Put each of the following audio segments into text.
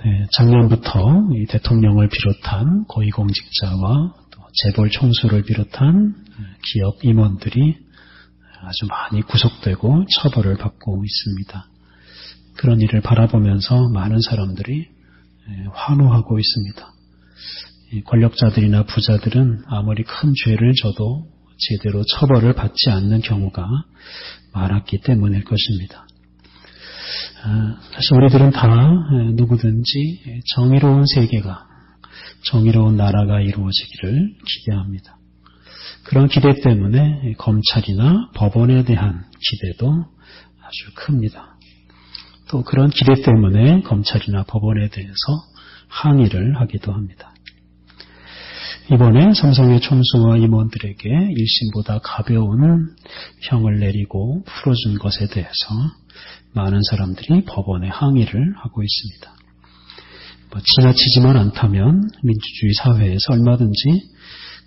네, 작년부터 이 대통령을 비롯한 고위공직자와 또 재벌 총수를 비롯한 기업 임원들이 아주 많이 구속되고 처벌을 받고 있습니다. 그런 일을 바라보면서 많은 사람들이 환호하고 있습니다. 권력자들이나 부자들은 아무리 큰 죄를 져도 제대로 처벌을 받지 않는 경우가 많았기 때문일 것입니다. 사실 우리들은 다 누구든지 정의로운 세계가, 정의로운 나라가 이루어지기를 기대합니다. 그런 기대 때문에 검찰이나 법원에 대한 기대도 아주 큽니다. 또 그런 기대 때문에 검찰이나 법원에 대해서 항의를 하기도 합니다. 이번에 삼성의 총수와 임원들에게 1심보다 가벼운 형을 내리고 풀어준 것에 대해서 많은 사람들이 법원에 항의를 하고 있습니다. 지나치지만 않다면 민주주의 사회에서 얼마든지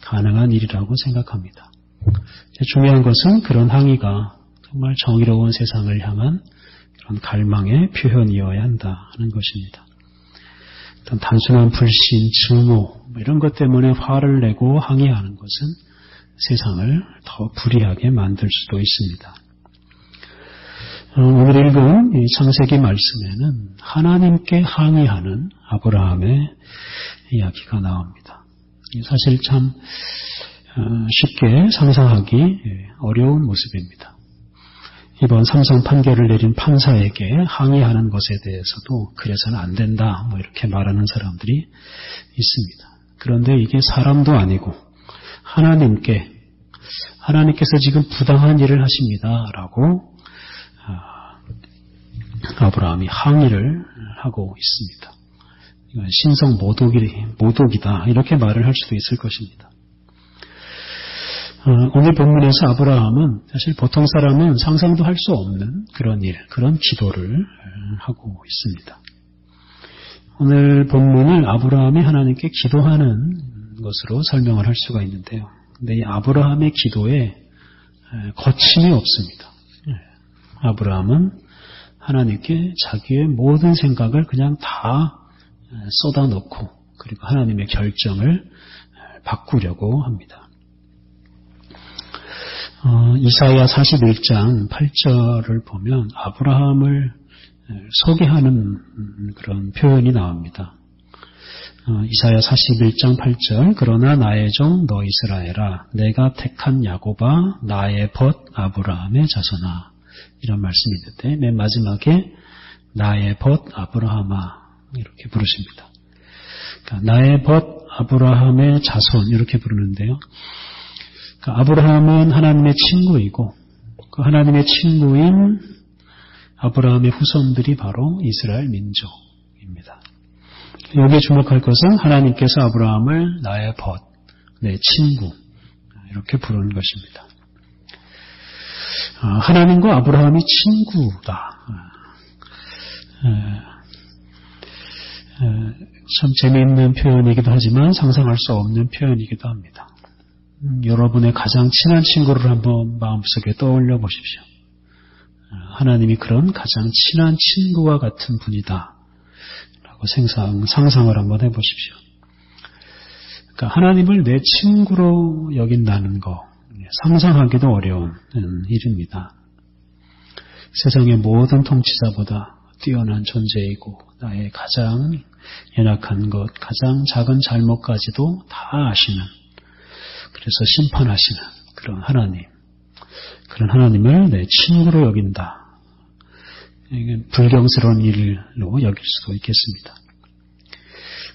가능한 일이라고 생각합니다. 중요한 것은 그런 항의가 정말 정의로운 세상을 향한 그런 갈망의 표현이어야 한다 하는 것입니다. 단순한 불신, 증오 이런 것 때문에 화를 내고 항의하는 것은 세상을 더 불이하게 만들 수도 있습니다. 오늘 읽은 이 창세기 말씀에는 하나님께 항의하는 아브라함의 이야기가 나옵니다. 사실 참 쉽게 상상하기 어려운 모습입니다. 이번 삼성 판결을 내린 판사에게 항의하는 것에 대해서도 그래서는 안 된다 이렇게 말하는 사람들이 있습니다. 그런데 이게 사람도 아니고 하나님께서 지금 부당한 일을 하십니다라고 아브라함이 항의를 하고 있습니다. 이건 신성 모독이다 이렇게 말을 할 수도 있을 것입니다. 오늘 본문에서 아브라함은 사실 보통 사람은 상상도 할 수 없는 그런 일, 그런 기도를 하고 있습니다. 오늘 본문을 아브라함이 하나님께 기도하는 것으로 설명을 할 수가 있는데요. 근데 이 아브라함의 기도에 거침이 없습니다. 아브라함은 하나님께 자기의 모든 생각을 그냥 다 쏟아놓고 그리고 하나님의 결정을 바꾸려고 합니다. 이사야 41장 8절을 보면 아브라함을 소개하는 그런 표현이 나옵니다. 이사야 41장 8절 그러나 나의 종 너 이스라엘아 내가 택한 야곱아 나의 벗 아브라함의 자손아 이런 말씀이 있는데 맨 마지막에 나의 벗 아브라함아 이렇게 부르십니다. 그러니까 나의 벗 아브라함의 자손 이렇게 부르는데요. 아브라함은 하나님의 친구이고 그 하나님의 친구인 아브라함의 후손들이 바로 이스라엘 민족입니다. 여기에 주목할 것은 하나님께서 아브라함을 나의 벗, 내 친구 이렇게 부르는 것입니다. 하나님과 아브라함이 친구다. 참 재미있는 표현이기도 하지만 상상할 수 없는 표현이기도 합니다. 여러분의 가장 친한 친구를 한번 마음속에 떠올려 보십시오. 하나님이 그런 가장 친한 친구와 같은 분이다 라고 상상을 한번 해보십시오. 그러니까 하나님을 내 친구로 여긴다는 거 상상하기도 어려운 일입니다. 세상의 모든 통치자보다 뛰어난 존재이고 나의 가장 연약한 것, 가장 작은 잘못까지도 다 아시는 그래서 심판하시는 그런 하나님을 내 친구로 여긴다. 이게 불경스러운 일로 여길 수도 있겠습니다.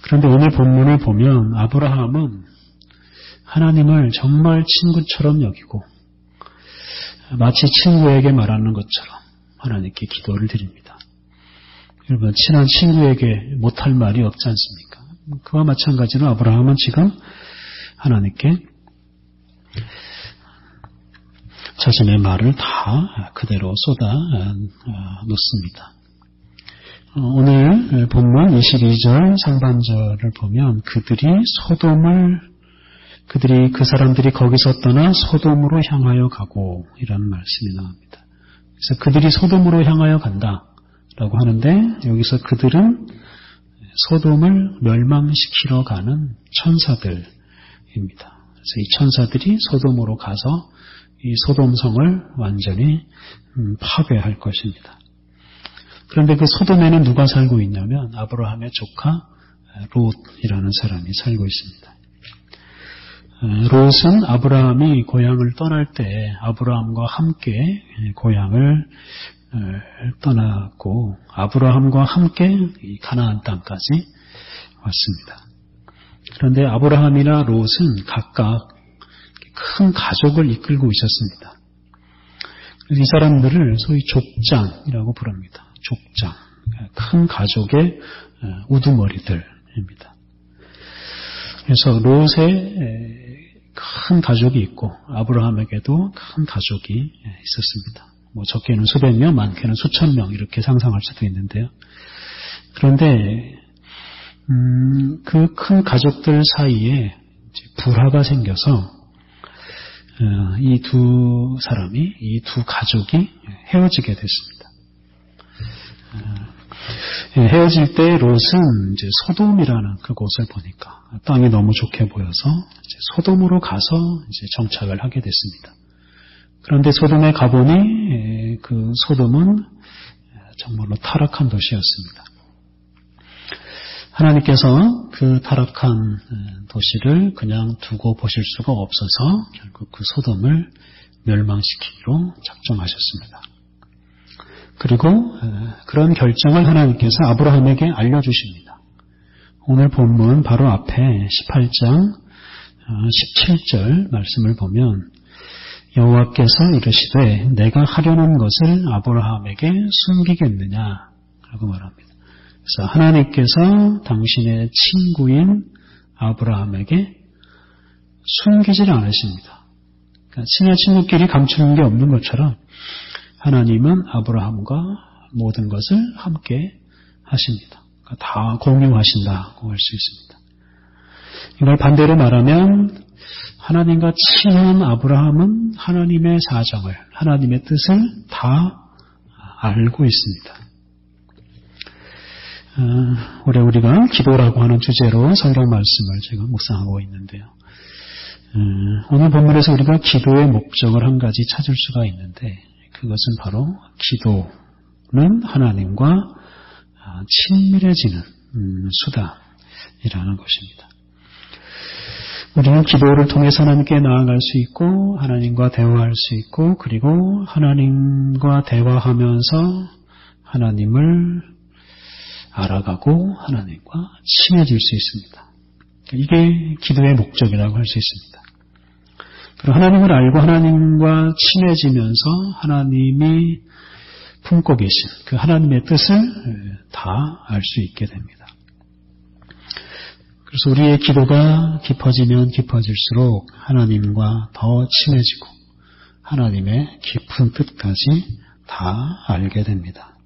그런데 오늘 본문을 보면 아브라함은 하나님을 정말 친구처럼 여기고 마치 친구에게 말하는 것처럼 하나님께 기도를 드립니다. 여러분 친한 친구에게 못할 말이 없지 않습니까? 그와 마찬가지로 아브라함은 지금 하나님께 자신의 말을 다 그대로 쏟아 놓습니다. 오늘 본문 22절 상반절을 보면 그 사람들이 거기서 떠나 소돔으로 향하여 가고 이라는 말씀이 나옵니다. 그래서 그들이 소돔으로 향하여 간다라고 하는데 여기서 그들은 소돔을 멸망시키러 가는 천사들입니다. 그래서 이 천사들이 소돔으로 가서 이 소돔성을 완전히 파괴할 것입니다. 그런데 그 소돔에는 누가 살고 있냐면 아브라함의 조카 롯이라는 사람이 살고 있습니다. 롯은 아브라함이 고향을 떠날 때 아브라함과 함께 고향을 떠났고 아브라함과 함께 이 가나안 땅까지 왔습니다. 그런데 아브라함이나 롯은 각각 큰 가족을 이끌고 있었습니다. 이 사람들을 소위 족장이라고 부릅니다. 족장, 큰 가족의 우두머리들입니다. 그래서 롯의 큰 가족이 있고 아브라함에게도 큰 가족이 있었습니다. 뭐 적게는 수백 명, 많게는 수천 명 이렇게 상상할 수도 있는데요. 그런데 그 큰 가족들 사이에 불화가 생겨서 이 두 사람이, 이 두 가족이 헤어지게 됐습니다. 헤어질 때 롯은 이제 소돔이라는 그곳을 보니까 땅이 너무 좋게 보여서 이제 소돔으로 가서 이제 정착을 하게 됐습니다. 그런데 소돔에 가보니 그 소돔은 정말로 타락한 도시였습니다. 하나님께서 그 타락한 도시를 그냥 두고 보실 수가 없어서 결국 그 소돔을 멸망시키기로 작정하셨습니다. 그리고 그런 결정을 하나님께서 아브라함에게 알려주십니다. 오늘 본문 바로 앞에 18장 17절 말씀을 보면 여호와께서 이르시되 내가 하려는 것을 아브라함에게 숨기겠느냐 라고 말합니다. 그래서 하나님께서 당신의 친구인 아브라함에게 숨기질 않으십니다. 그러니까 친한 친구끼리 감추는 게 없는 것처럼 하나님은 아브라함과 모든 것을 함께 하십니다. 그러니까 다 공유하신다고 할 수 있습니다. 이걸 반대로 말하면 하나님과 친한 아브라함은 하나님의 사정을, 하나님의 뜻을 다 알고 있습니다. 올해 우리가 기도라고 하는 주제로 성경 말씀을 제가 묵상하고 있는데요. 오늘 본문에서 우리가 기도의 목적을 한 가지 찾을 수가 있는데 그것은 바로 기도는 하나님과 친밀해지는 수단이라는 것입니다. 우리는 기도를 통해서 하나님께 나아갈 수 있고 하나님과 대화할 수 있고 그리고 하나님과 대화하면서 하나님을 알아가고 하나님과 친해질 수 있습니다. 이게 기도의 목적이라고 할 수 있습니다. 그리고 하나님을 알고 하나님과 친해지면서 하나님이 품고 계신 그 하나님의 뜻을 다 알 수 있게 됩니다. 그래서 우리의 기도가 깊어지면 깊어질수록 하나님과 더 친해지고 하나님의 깊은 뜻까지 다 알게 됩니다.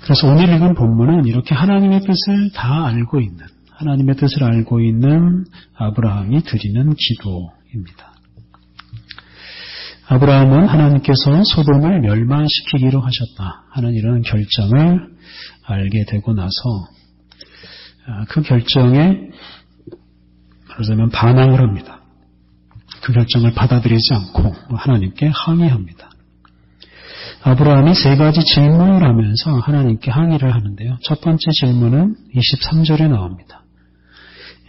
그래서 오늘 읽은 본문은 이렇게 하나님의 뜻을 다 알고 있는, 하나님의 뜻을 알고 있는 아브라함이 드리는 기도입니다. 아브라함은 하나님께서 소돔을 멸망시키기로 하셨다 하는 이런 결정을 알게 되고 나서 그 결정에 말하자면 반항을 합니다. 그 결정을 받아들이지 않고 하나님께 항의합니다. 아브라함이 세 가지 질문을 하면서 하나님께 항의를 하는데요. 첫 번째 질문은 23절에 나옵니다.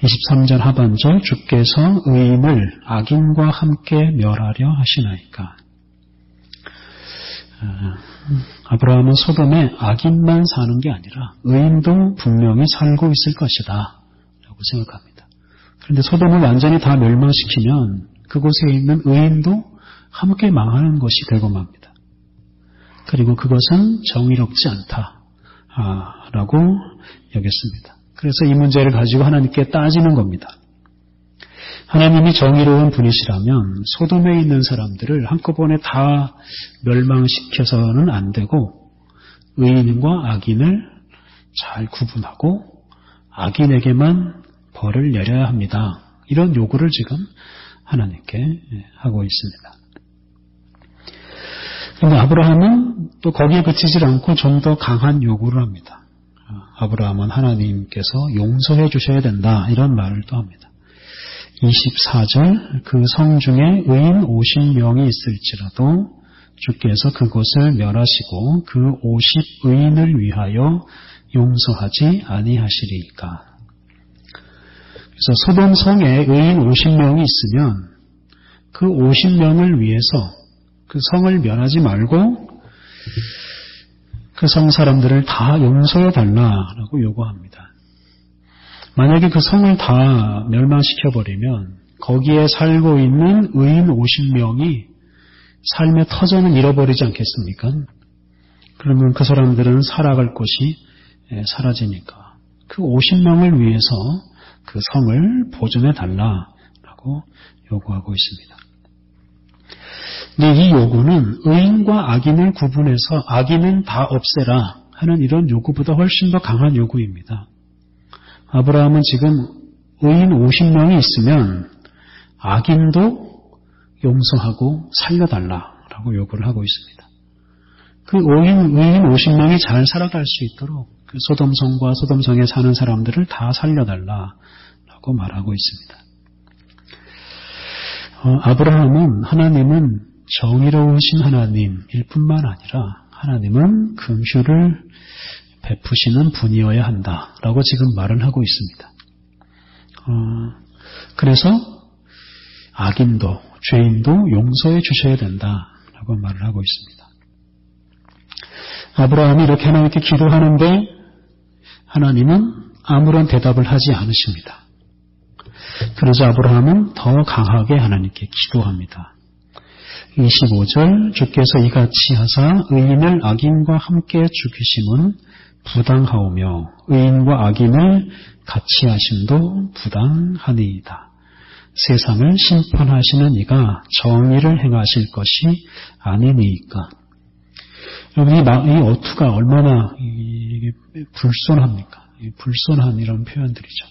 23절 하반절 주께서 의인을 악인과 함께 멸하려 하시나이까. 아브라함은 소돔에 악인만 사는 게 아니라 의인도 분명히 살고 있을 것이다 라고 생각합니다. 그런데 소돔을 완전히 다 멸망시키면 그곳에 있는 의인도 함께 망하는 것이 되고 맙니다. 그리고 그것은 정의롭지 않다라고 여겼습니다. 그래서 이 문제를 가지고 하나님께 따지는 겁니다. 하나님이 정의로운 분이시라면 소돔에 있는 사람들을 한꺼번에 다 멸망시켜서는 안 되고 의인과 악인을 잘 구분하고 악인에게만 벌을 내려야 합니다. 이런 요구를 지금 하나님께 하고 있습니다. 그런데 아브라함은 또 거기에 그치질 않고 좀 더 강한 요구를 합니다. 아브라함은 하나님께서 용서해 주셔야 된다 이런 말을 또 합니다. 24절 그 성 중에 의인 50명이 있을지라도 주께서 그곳을 멸하시고 그 50의인을 위하여 용서하지 아니하시리이까. 그래서 소돔 성에 의인 50명이 있으면 그 50명을 위해서 그 성을 멸하지 말고 그 성 사람들을 다 용서해 달라라고 요구합니다. 만약에 그 성을 다 멸망시켜버리면 거기에 살고 있는 의인 50명이 삶의 터전을 잃어버리지 않겠습니까? 그러면 그 사람들은 살아갈 곳이 사라지니까 그 50명을 위해서 그 성을 보존해 달라라고 요구하고 있습니다. 근데 이 요구는 의인과 악인을 구분해서 악인은 다 없애라 하는 이런 요구보다 훨씬 더 강한 요구입니다. 아브라함은 지금 의인 50명이 있으면 악인도 용서하고 살려달라라고 요구를 하고 있습니다. 그 의인 50명이 잘 살아갈 수 있도록 그 소돔성과 소돔성에 사는 사람들을 다 살려달라라고 말하고 있습니다. 아브라함은 하나님은 정의로우신 하나님일 뿐만 아니라 하나님은 긍휼을 베푸시는 분이어야 한다라고 지금 말을 하고 있습니다. 그래서 악인도 죄인도 용서해 주셔야 된다라고 말을 하고 있습니다. 아브라함이 이렇게 하나님께 기도하는데 하나님은 아무런 대답을 하지 않으십니다. 그러자 아브라함은 더 강하게 하나님께 기도합니다. 25절 주께서 이같이 하사 의인을 악인과 함께 죽이심은 부당하오며 의인과 악인을 같이 하심도 부당하니이다. 세상을 심판하시는 이가 정의를 행하실 것이 아니니이까. 여러분 이 어투가 얼마나 불손합니까? 불손한 이런 표현들이죠.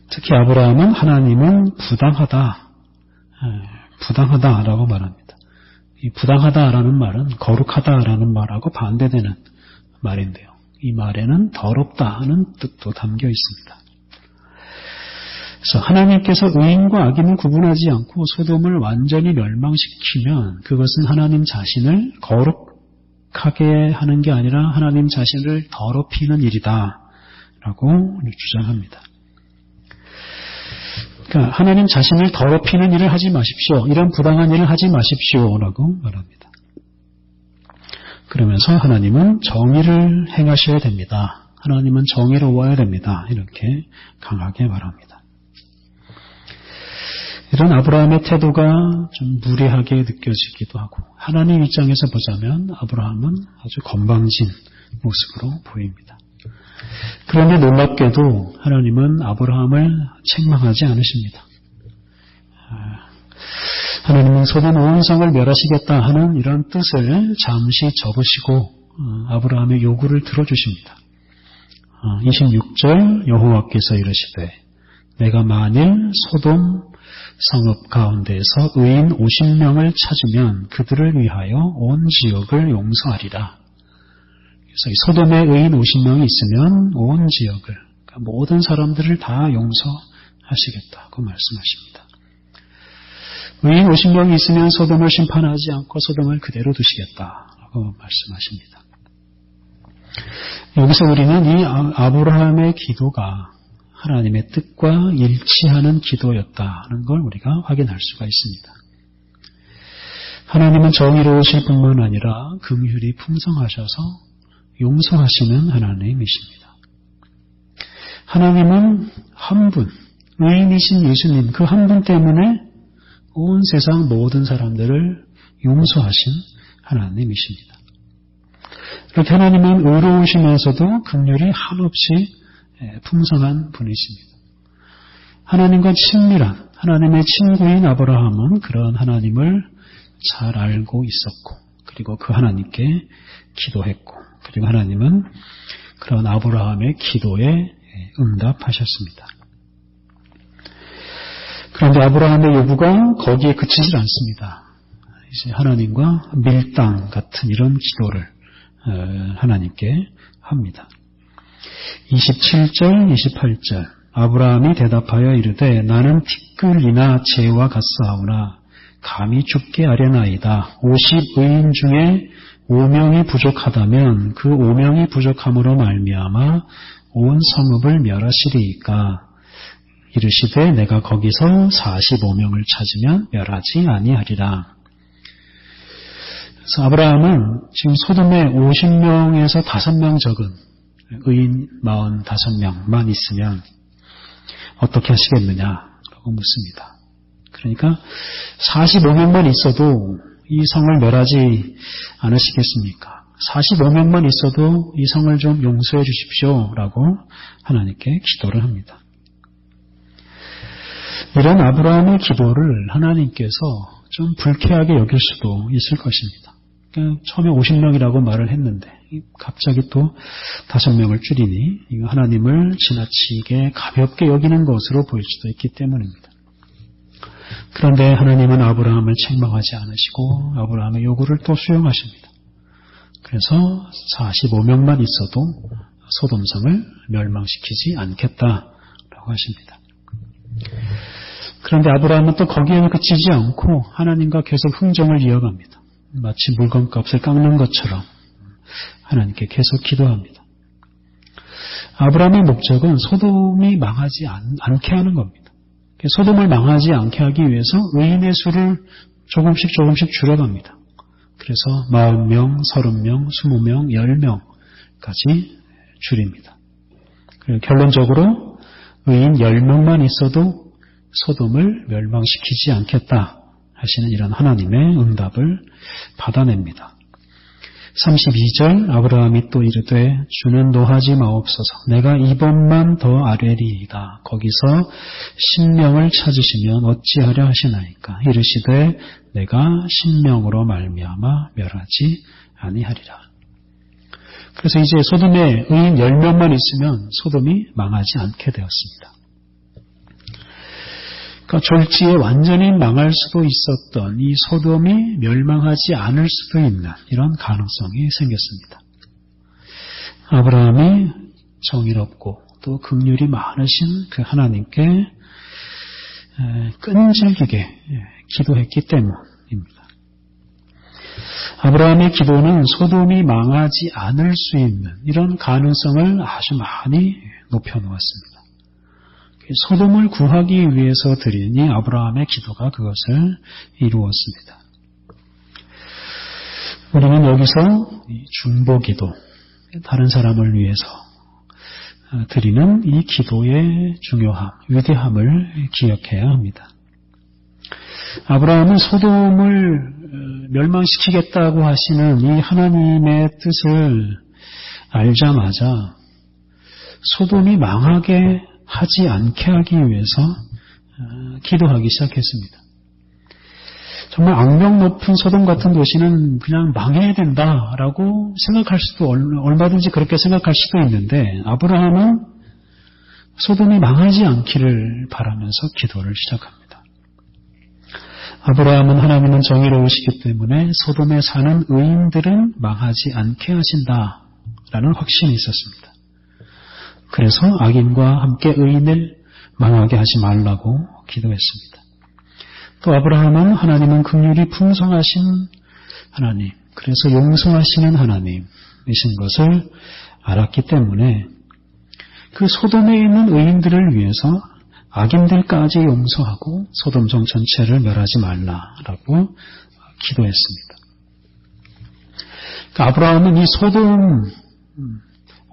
특히 아브라함은 하나님은 부당하다라고 말합니다. 이 부당하다라는 말은 거룩하다라는 말하고 반대되는 말인데요. 이 말에는 더럽다 하는 뜻도 담겨 있습니다. 그래서 하나님께서 의인과 악인을 구분하지 않고 소돔을 완전히 멸망시키면 그것은 하나님 자신을 거룩하게 하는 게 아니라 하나님 자신을 더럽히는 일이다라고 주장합니다. 그러니까 하나님 자신을 더럽히는 일을 하지 마십시오. 이런 부당한 일을 하지 마십시오라고 말합니다. 그러면서 하나님은 정의를 행하셔야 됩니다. 하나님은 정의로워야 됩니다. 이렇게 강하게 말합니다. 이런 아브라함의 태도가 좀 무례하게 느껴지기도 하고 하나님 입장에서 보자면 아브라함은 아주 건방진 모습으로 보입니다. 그런데 놀랍게도 하나님은 아브라함을 책망하지 않으십니다. 하나님은 소돔 온 성을 멸하시겠다 하는 이런 뜻을 잠시 접으시고 아브라함의 요구를 들어주십니다. 26절 여호와께서 이르시되 내가 만일 소돔 성읍 가운데에서 의인 50명을 찾으면 그들을 위하여 온 지역을 용서하리라. 그래서 이 소돔에 의인 50명이 있으면 온 지역을, 그러니까 모든 사람들을 다 용서하시겠다고 말씀하십니다. 의인 50명이 있으면 소돔을 심판하지 않고 소돔을 그대로 두시겠다고 말씀하십니다. 여기서 우리는 이 아브라함의 기도가 하나님의 뜻과 일치하는 기도였다는 걸 우리가 확인할 수가 있습니다. 하나님은 정의로우실 뿐만 아니라 긍휼이 풍성하셔서 용서하시는 하나님이십니다. 하나님은 한 분, 의인이신 예수님 그 한 분 때문에 온 세상 모든 사람들을 용서하신 하나님이십니다. 이렇게 하나님은 의로우시면서도 긍휼이 한없이 풍성한 분이십니다. 하나님과 친밀한 하나님의 친구인 아브라함은 그런 하나님을 잘 알고 있었고 그리고 그 하나님께 기도했고 그리고 하나님은 그런 아브라함의 기도에 응답하셨습니다. 그런데 아브라함의 요구가 거기에 그치질 않습니다. 이제 하나님과 밀당 같은 이런 기도를 하나님께 합니다. 27절, 28절 아브라함이 대답하여 이르되 나는 티끌이나 재와 같사오나 감히 죽게 하려나이다. 50의인 중에 5명이 부족하다면 그 5명이 부족함으로 말미암아 온 성읍을 멸하시리이까. 이르시되 내가 거기서 45명을 찾으면 멸하지 아니하리라. 그래서 아브라함은 지금 소돔에 50명에서 5명 적은 의인 45명만 있으면 어떻게 하시겠느냐라고 묻습니다. 그러니까 45명만 있어도 이 성을 멸하지 않으시겠습니까? 45명만 있어도 이 성을 좀 용서해 주십시오라고 하나님께 기도를 합니다. 이런 아브라함의 기도를 하나님께서 좀 불쾌하게 여길 수도 있을 것입니다. 그러니까 처음에 50명이라고 말을 했는데 갑자기 또 5명을 줄이니 이거 하나님을 지나치게 가볍게 여기는 것으로 보일 수도 있기 때문입니다. 그런데 하나님은 아브라함을 책망하지 않으시고 아브라함의 요구를 또 수용하십니다. 그래서 45명만 있어도 소돔성을 멸망시키지 않겠다라고 하십니다. 그런데 아브라함은 또 거기에는 그치지 않고 하나님과 계속 흥정을 이어갑니다. 마치 물건값을 깎는 것처럼 하나님께 계속 기도합니다. 아브라함의 목적은 소돔이 망하지 않게 하는 겁니다. 소돔을 망하지 않게 하기 위해서 의인의 수를 조금씩 줄여갑니다. 그래서 40명, 30명, 20명, 10명까지 줄입니다. 결론적으로 의인 10명만 있어도 소돔을 멸망시키지 않겠다 하시는 이런 하나님의 응답을 받아냅니다. 32절 아브라함이 또 이르되 주는 노하지 마옵소서 내가 이번만 더 아뢰리이다. 거기서 10명을 찾으시면 어찌하려 하시나이까. 이르시되 내가 10명으로 말미암아 멸하지 아니하리라. 그래서 이제 소돔에 의인 10명만 있으면 소돔이 망하지 않게 되었습니다. 그러니까 졸지에 완전히 망할 수도 있었던 이 소돔이 멸망하지 않을 수도 있는 이런 가능성이 생겼습니다. 아브라함이 정의롭고 또 긍휼이 많으신 그 하나님께 끈질기게 기도했기 때문입니다. 아브라함의 기도는 소돔이 망하지 않을 수 있는 이런 가능성을 아주 많이 높여놓았습니다. 소돔을 구하기 위해서 드리니 아브라함의 기도가 그것을 이루었습니다. 우리는 여기서 중보기도, 다른 사람을 위해서 드리는 이 기도의 중요함, 위대함을 기억해야 합니다. 아브라함은 소돔을 멸망시키겠다고 하시는 이 하나님의 뜻을 알자마자 소돔이 망하게 하지 않게 하기 위해서 기도하기 시작했습니다. 정말 악명 높은 소돔 같은 도시는 그냥 망해야 된다라고 생각할 수도 얼마든지 그렇게 생각할 수도 있는데 아브라함은 소돔이 망하지 않기를 바라면서 기도를 시작합니다. 아브라함은 하나님은 정의로우시기 때문에 소돔에 사는 의인들은 망하지 않게 하신다라는 확신이 있었습니다. 그래서 악인과 함께 의인을 망하게 하지 말라고 기도했습니다. 또 아브라함은 하나님은 긍휼이 풍성하신 하나님, 그래서 용서하시는 하나님이신 것을 알았기 때문에 그 소돔에 있는 의인들을 위해서 악인들까지 용서하고 소돔성 전체를 멸하지 말라라고 기도했습니다. 그러니까 아브라함은 이 소돔,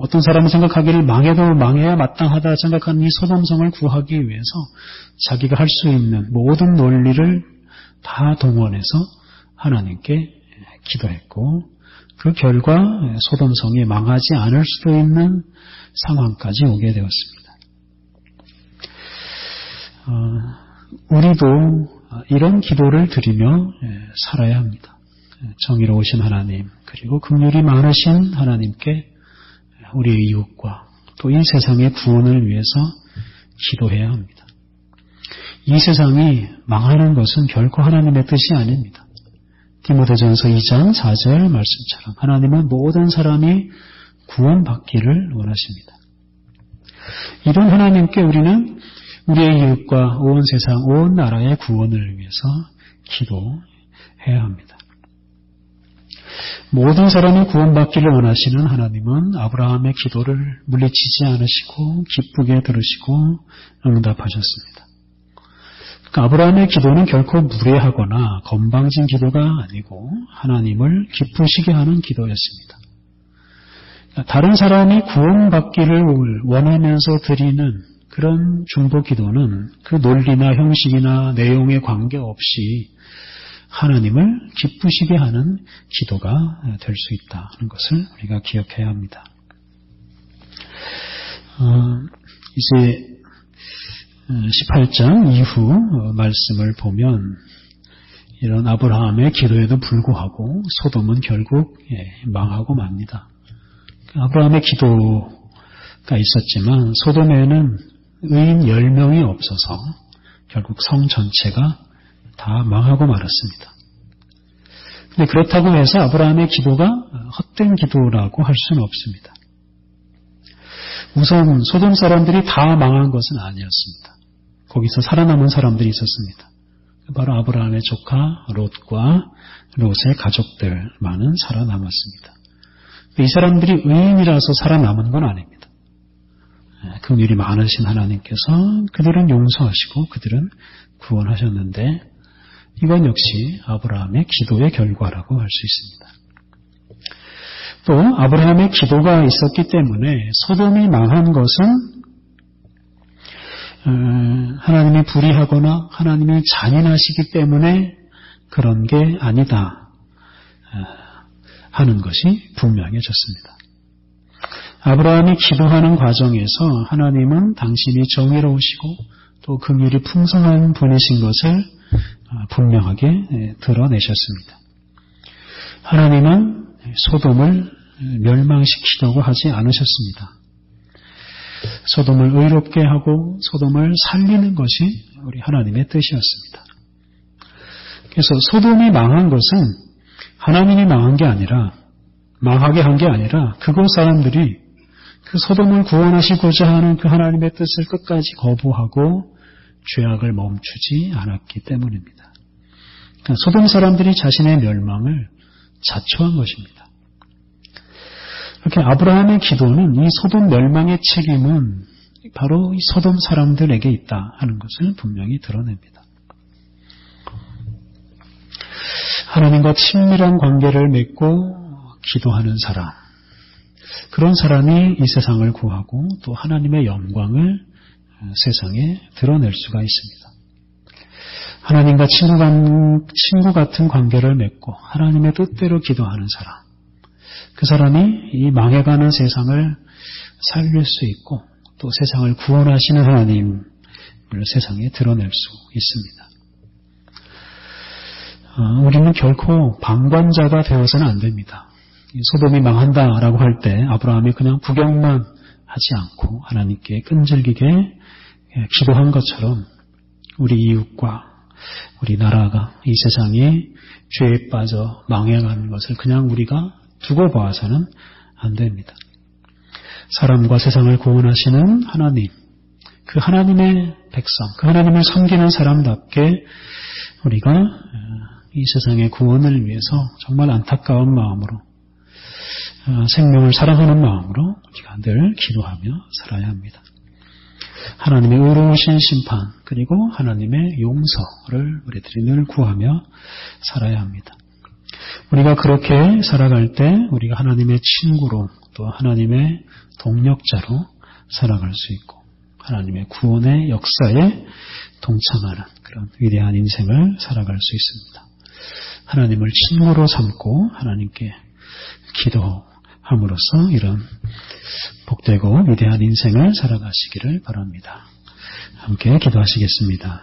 어떤 사람은 생각하기를 망해도 망해야 마땅하다 생각하는 이 소돔성을 구하기 위해서 자기가 할 수 있는 모든 논리를 다 동원해서 하나님께 기도했고 그 결과 소돔성이 망하지 않을 수도 있는 상황까지 오게 되었습니다. 우리도 이런 기도를 드리며 살아야 합니다. 정의로우신 하나님, 그리고 긍휼이 많으신 하나님께 우리의 이웃과 또 이 세상의 구원을 위해서 기도해야 합니다. 이 세상이 망하는 것은 결코 하나님의 뜻이 아닙니다. 디모데전서 2장 4절 말씀처럼 하나님은 모든 사람이 구원받기를 원하십니다. 이런 하나님께 우리는 우리의 이웃과 온 세상, 온 나라의 구원을 위해서 기도해야 합니다. 모든 사람이 구원받기를 원하시는 하나님은 아브라함의 기도를 물리치지 않으시고 기쁘게 들으시고 응답하셨습니다. 그러니까 아브라함의 기도는 결코 무례하거나 건방진 기도가 아니고 하나님을 기쁘시게 하는 기도였습니다. 다른 사람이 구원받기를 원하면서 드리는 그런 중보 기도는 그 논리나 형식이나 내용에 관계없이 하나님을 기쁘시게 하는 기도가 될 수 있다는 것을 우리가 기억해야 합니다. 이제 18장 이후 말씀을 보면 이런 아브라함의 기도에도 불구하고 소돔은 결국 망하고 맙니다. 아브라함의 기도가 있었지만 소돔에는 의인 10명이 없어서 결국 성 전체가 다 망하고 말았습니다. 근데 그렇다고 해서 아브라함의 기도가 헛된 기도라고 할 수는 없습니다. 우선 소돔 사람들이 다 망한 것은 아니었습니다. 거기서 살아남은 사람들이 있었습니다. 바로 아브라함의 조카 롯과 롯의 가족들만은 살아남았습니다. 이 사람들이 의인이라서 살아남은 건 아닙니다. 긍휼이 많으신 하나님께서 그들은 용서하시고 그들은 구원하셨는데 이건 역시 아브라함의 기도의 결과라고 할 수 있습니다. 또 아브라함의 기도가 있었기 때문에 소돔이 망한 것은 하나님이 불의하거나 하나님이 잔인하시기 때문에 그런 게 아니다 하는 것이 분명해졌습니다. 아브라함이 기도하는 과정에서 하나님은 당신이 정의로우시고 또 긍휼이 풍성한 분이신 것을 분명하게 드러내셨습니다. 하나님은 소돔을 멸망시키려고 하지 않으셨습니다. 소돔을 의롭게 하고 소돔을 살리는 것이 우리 하나님의 뜻이었습니다. 그래서 소돔이 망한 것은 하나님이 망하게 한 게 아니라 그곳 사람들이 그 소돔을 구원하시고자 하는 그 하나님의 뜻을 끝까지 거부하고 죄악을 멈추지 않았기 때문입니다. 그러니까 소돔 사람들이 자신의 멸망을 자초한 것입니다. 이렇게 아브라함의 기도는 이 소돔 멸망의 책임은 바로 이 소돔 사람들에게 있다 하는 것을 분명히 드러냅니다. 하나님과 친밀한 관계를 맺고 기도하는 사람, 그런 사람이 이 세상을 구하고 또 하나님의 영광을 세상에 드러낼 수가 있습니다. 하나님과 친구 같은 관계를 맺고 하나님의 뜻대로 기도하는 사람, 그 사람이 이 망해가는 세상을 살릴 수 있고 또 세상을 구원하시는 하나님을 세상에 드러낼 수 있습니다. 우리는 결코 방관자가 되어서는 안 됩니다. 소돔이 망한다라고 할 때 아브라함이 그냥 구경만 하지 않고 하나님께 끈질기게 기도한 것처럼 우리 이웃과 우리 나라가 이 세상이 죄에 빠져 망해가는 것을 그냥 우리가 두고 봐서는 안 됩니다. 사람과 세상을 구원하시는 하나님, 그 하나님의 백성, 그 하나님을 섬기는 사람답게 우리가 이 세상의 구원을 위해서 정말 안타까운 마음으로 생명을 사랑하는 마음으로 우리가 늘 기도하며 살아야 합니다. 하나님의 의로우신 심판 그리고 하나님의 용서를 우리들이 늘 구하며 살아야 합니다. 우리가 그렇게 살아갈 때 우리가 하나님의 친구로 또 하나님의 동력자로 살아갈 수 있고 하나님의 구원의 역사에 동참하는 그런 위대한 인생을 살아갈 수 있습니다. 하나님을 친구로 삼고 하나님께 기도함으로써 이런 복되고 위대한 인생을 살아가시기를 바랍니다. 함께 기도하시겠습니다.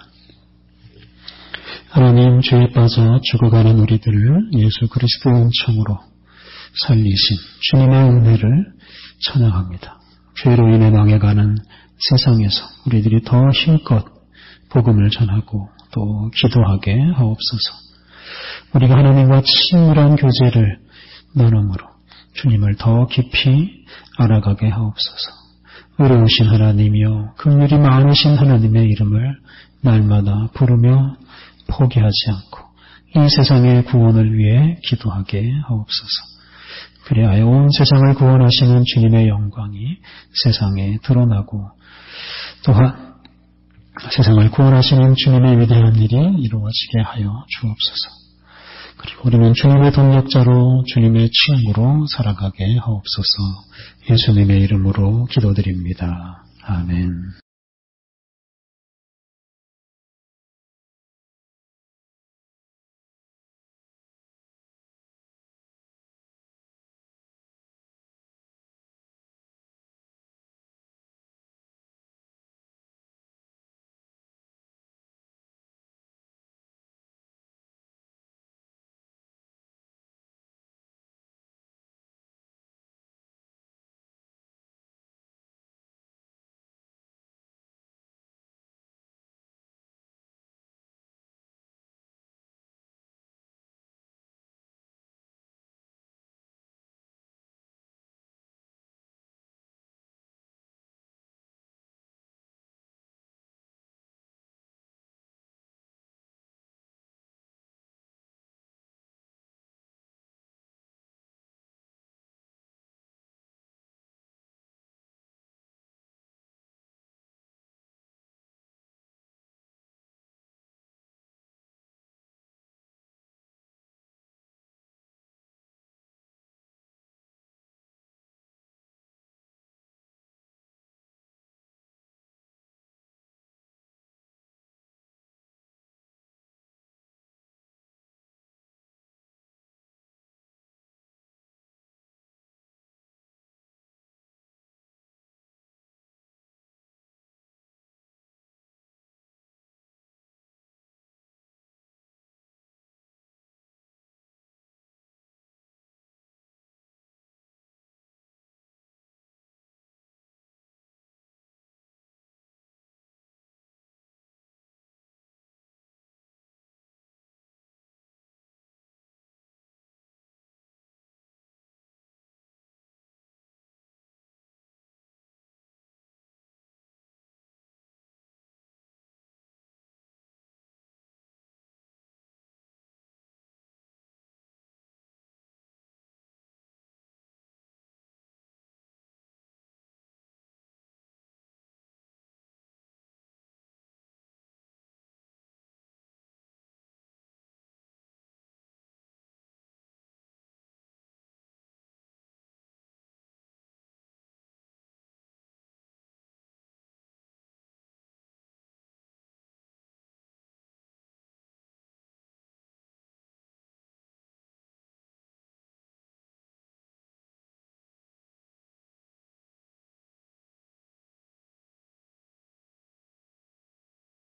하나님, 죄에 빠져 죽어가는 우리들을 예수 그리스도의 은총으로 살리신 주님의 은혜를 찬양합니다. 죄로 인해 망해가는 세상에서 우리들이 더 힘껏 복음을 전하고 또 기도하게 하옵소서. 우리가 하나님과 친밀한 교제를 나눔으로 주님을 더 깊이 알아가게 하옵소서. 의로우신 하나님이요 긍휼이 많으신 하나님의 이름을 날마다 부르며 포기하지 않고 이 세상의 구원을 위해 기도하게 하옵소서. 그리하여 온 세상을 구원하시는 주님의 영광이 세상에 드러나고 또한 세상을 구원하시는 주님의 위대한 일이 이루어지게 하여 주옵소서. 그리고 우리는 주님의 동력자로 주님의 친구로 살아가게 하옵소서. 예수님의 이름으로 기도드립니다. 아멘.